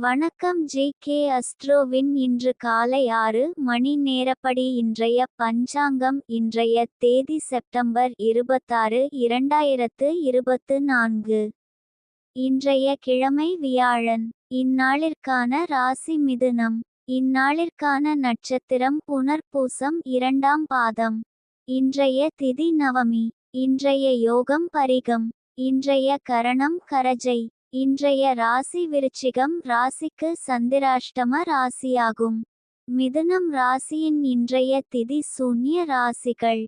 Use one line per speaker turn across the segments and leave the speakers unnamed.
வணக்கம் ஜே.கே. அஸ்ட்ரோவின் இன்று காலை 6 மணி நேரப்படி இன்றைய பஞ்சாங்கம். இன்றைய தேதி செப்டம்பர் 26, 2024. இன்றைய கிழமை வியாழன். இந்நாளிற்கான ராசி மிதுனம். இந்நாளிற்கான நட்சத்திரம் புனர்பூசம் 2ஆம் பாதம். இன்றைய திதி நவமி. இன்றைய யோகம் பரிகம். இன்றைய கரணம் கரஜை. இன்றைய ராசி விருச்சிகம் ராசிக்கு சந்திராஷ்டம ராசியாகும். மிதுனம் ராசியின் இன்றைய திதி சூன்ய ராசிகள்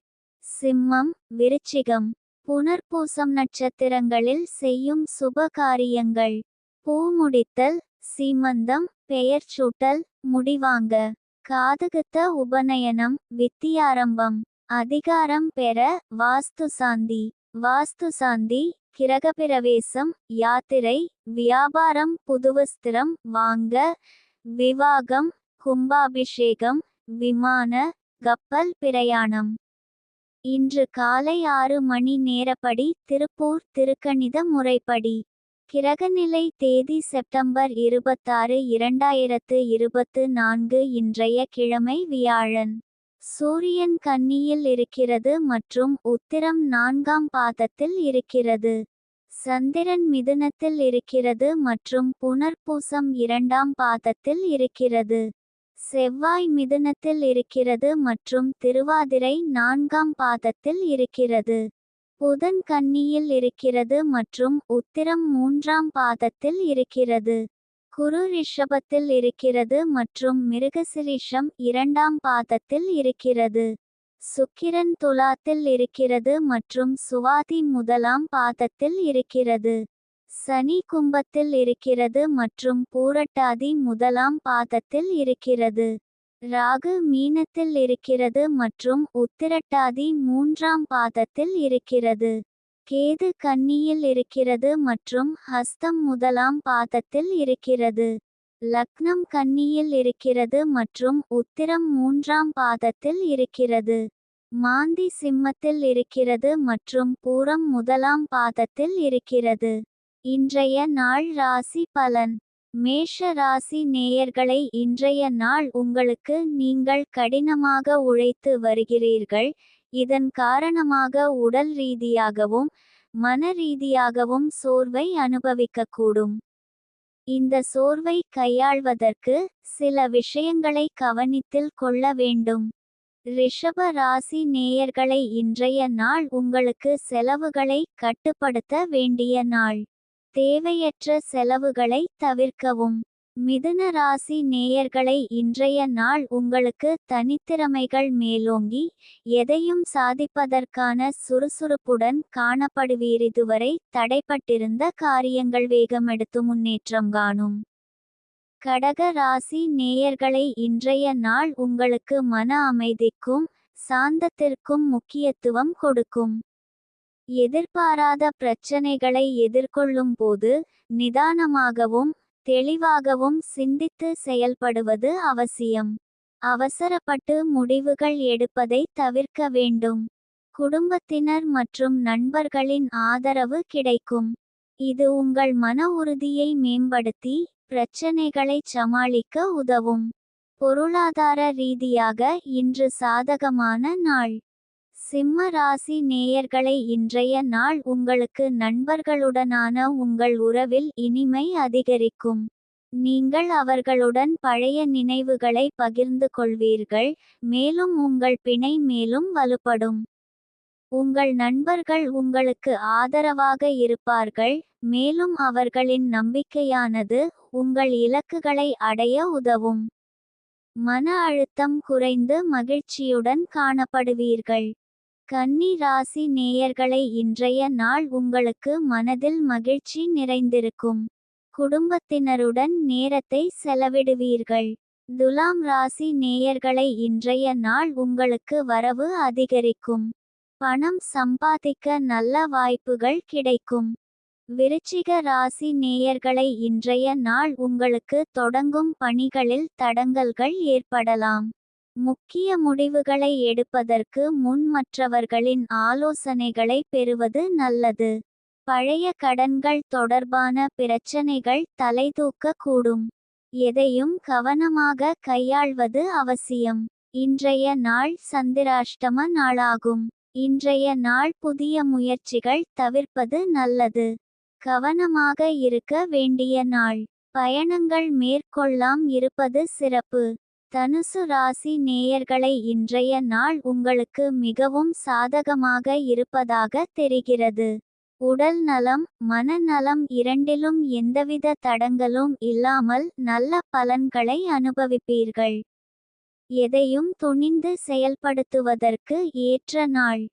சிம்மம், விருச்சிகம். புனர்பூசம் நட்சத்திரங்களில் செய்யும் சுப காரியங்கள்: பூமுடித்தல், சீமந்தம், பெயர் சூட்டல், முடிவாங்க, காதுகுத்த, உபநயனம், வித்தியாரம்பம், அதிகாரம் பெற, வாஸ்துசாந்தி. வாஸ்துசாந்தி, கிரகப்பிரவேசம், யாத்திரை, வியாபாரம், புதுவஸ்திரம் வாங்க, விவாகம், கும்பாபிஷேகம், விமான, கப்பல் பிரயாணம். இன்று காலை 6 மணி நேரப்படி திருப்பூர் திருக்கணித முறைப்படி. கிரகநிலை தேதி செப்டம்பர் 26, 2024. இன்றைய கிழமை வியாழன். சூரியன் கன்னியில் இருக்கிறது மற்றும் உத்திரம் 4ஆம் பாதத்தில் இருக்கிறது. சந்திரன் மிதுனத்தில் இருக்கிறது மற்றும் புனர்பூசம் 2ஆம் பாதத்தில் இருக்கிறது. செவ்வாய் மிதுனத்தில் இருக்கிறது மற்றும் திருவாதிரை 4ஆம் பாதத்தில் இருக்கிறது. புதன் கன்னியில் இருக்கிறது மற்றும் உத்திரம் 3ஆம் பாதத்தில் இருக்கிறது. குரு ரிஷபத்தில் இருக்கிறது மற்றும் மிருகசிரிஷம் 2ஆம் பாதத்தில் இருக்கிறது. சுக்கிரன் துலாத்தில் இருக்கிறது மற்றும் சுவாதி 1ஆம் பாதத்தில் இருக்கிறது. சனி கும்பத்தில் இருக்கிறது மற்றும் பூரட்டாதி 1ஆம் பாதத்தில் இருக்கிறது. ராகு மீனத்தில் இருக்கிறது மற்றும் உத்திரட்டாதி 3ஆம் பாதத்தில் இருக்கிறது. கேது கன்னியில் இருக்கிறது மற்றும் ஹஸ்தம் 1ஆம் பாதத்தில் இருக்கிறது. லக்னம் கன்னியில் இருக்கிறது மற்றும் உத்திரம் 3ஆம் பாதத்தில் இருக்கிறது. மாந்தி சிம்மத்தில் இருக்கிறது மற்றும் பூரம் 1ஆம் பாதத்தில் இருக்கிறது. இன்றைய நாள் ராசி பலன். மேஷ ராசி நேயர்களை, இன்றைய நாள் உங்களுக்கு நீங்கள் கடினமாக உழைத்து வருகிறீர்கள். இதன் காரணமாக உடல் ரீதியாகவும் மன ரீதியாகவும் சோர்வை அனுபவிக்கக்கூடும். இந்த சோர்வை கையாள்வதற்கு சில விஷயங்களை கவனித்தில் கொள்ள வேண்டும். ரிஷப ராசி நேயர்களை, இன்றைய நாள் உங்களுக்கு செலவுகளை கட்டுப்படுத்த வேண்டிய நாள். தேவையற்ற செலவுகளை தவிர்க்கவும். மிதுன ராசி நேயர்களை, இன்றைய நாள் உங்களுக்கு தனித்திறமைகள் மேலோங்கி எதையும் சாதிப்பதற்கான சுறுசுறுப்புடன் காணப்படுவீர். இதுவரை தடைப்பட்டிருந்த காரியங்கள் வேகமெடுத்து முன்னேற்றம் காணும். கடக ராசி நேயர்களை, இன்றைய நாள் உங்களுக்கு மன அமைதிக்கும் சாந்தத்திற்கும் முக்கியத்துவம் கொடுக்கும். எதிர்பாராத பிரச்சனைகளை எதிர்கொள்ளும் போது நிதானமாகவும் தெளிவாகவும் சிந்தித்து செயல்படுவது அவசியம். அவசரப்பட்டு முடிவுகள் எடுப்பதை தவிர்க்க வேண்டும். குடும்பத்தினர் மற்றும் நண்பர்களின் ஆதரவு கிடைக்கும். இது உங்கள் மன உறுதியை மேம்படுத்தி பிரச்சனைகளை சமாளிக்க உதவும். பொருளாதார ரீதியாக இன்று சாதகமான நாள். சிம்ம ராசி நேயர்களை, இன்றைய நாள் உங்களுக்கு நண்பர்களுடனான உங்கள் உறவில் இனிமை அதிகரிக்கும். நீங்கள் அவர்களுடன் பழைய நினைவுகளை பகிர்ந்து கொள்வீர்கள், மேலும் உங்கள் பிணை மேலும் வலுப்படும். உங்கள் நண்பர்கள் உங்களுக்கு ஆதரவாக இருப்பார்கள், மேலும் அவர்களின் நம்பிக்கையானது உங்கள் இலக்குகளை அடைய உதவும். மன அழுத்தம் குறைந்து மகிழ்ச்சியுடன் காணப்படுவீர்கள். கன்னி ராசி நேயர்களை, இன்றைய நாள் உங்களுக்கு மனதில் மகிழ்ச்சி நிறைந்திருக்கும். குடும்பத்தினருடன் நேரத்தை செலவிடுவீர்கள். துலாம் ராசி நேயர்களை, இன்றைய நாள் உங்களுக்கு வரவு அதிகரிக்கும். பணம் சம்பாதிக்க நல்ல வாய்ப்புகள் கிடைக்கும். விருச்சிக ராசி நேயர்களை, இன்றைய நாள் உங்களுக்கு தொடங்கும் பணிகளில் தடங்கல்கள் ஏற்படலாம். முக்கிய முடிவுகளை எடுப்பதற்கு முன் மற்றவர்களின் ஆலோசனைகளை பெறுவது நல்லது. பழைய கடன்கள் தொடர்பான பிரச்சனைகள் தலைதூக்க கூடும். எதையும் கவனமாக கையாள்வது அவசியம். இன்றைய நாள் சந்திராஷ்டம நாளாகும். இன்றைய நாள் புதிய முயற்சிகள் தவிர்ப்பது நல்லது. கவனமாக இருக்க வேண்டிய நாள். பயணங்கள் மேற்கொள்ளாம் இருப்பது சிறப்பு. தனுசு ராசி நேயர்களை இன்றைய நாள் உங்களுக்கு மிகவும் சாதகமாக இருப்பதாக தெரிகிறது. உடல் நலம் மனநலம் இரண்டிலும் எந்தவித தடங்களும் இல்லாமல் நல்ல பலன்களை அனுபவிப்பீர்கள். எதையும் துணிந்து செயல்படுத்துவதற்கு ஏற்ற நாள்.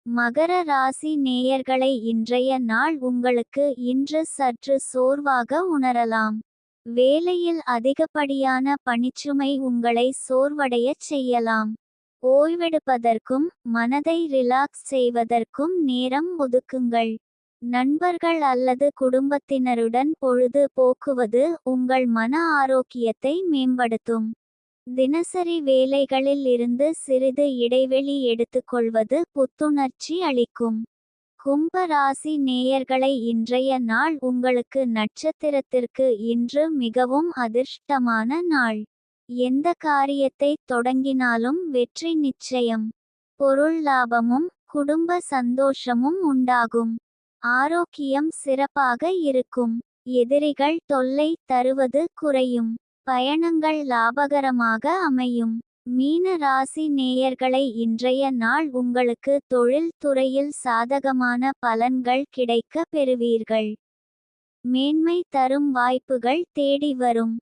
மகர ராசி நேயர்களை இன்றைய நாள் உங்களுக்கு இன்று சற்று சோர்வாக உணரலாம். வேலையில் அதிகப்படியான பணிச்சுமை உங்களை சோர்வடையச் செய்யலாம். ஓய்வெடுப்பதற்கும் மனதை ரிலாக்ஸ் செய்வதற்கும் நேரம் ஒதுக்குங்கள். நண்பர்கள் அல்லது குடும்பத்தினருடன் பொழுது போக்குவது உங்கள் மன ஆரோக்கியத்தை மேம்படுத்தும். தினசரி வேலைகளில் இருந்து சிறிது இடைவெளி எடுத்துக்கொள்வது புத்துணர்ச்சி அளிக்கும். கும்ப ராசி நேயர்களை இன்றைய நாள் உங்களுக்கு நட்சத்திரத்திற்கு இன்று மிகவும் அதிர்ஷ்டமான நாள். எந்த காரியத்தை தொடங்கினாலும் வெற்றி நிச்சயம். பொருள் லாபமும் குடும்ப சந்தோஷமும் உண்டாகும். ஆரோக்கியம் சிறப்பாக இருக்கும். எதிரிகள் தொல்லை தருவது குறையும். பயணங்கள் லாபகரமாக அமையும். மீன ராசி நேயர்களை இன்றைய நாள் உங்களுக்கு தொழில் துறையில் சாதகமான பலன்கள் கிடைக்க பெறுவீர்கள். மேன்மை தரும் வாய்ப்புகள் தேடி வரும்.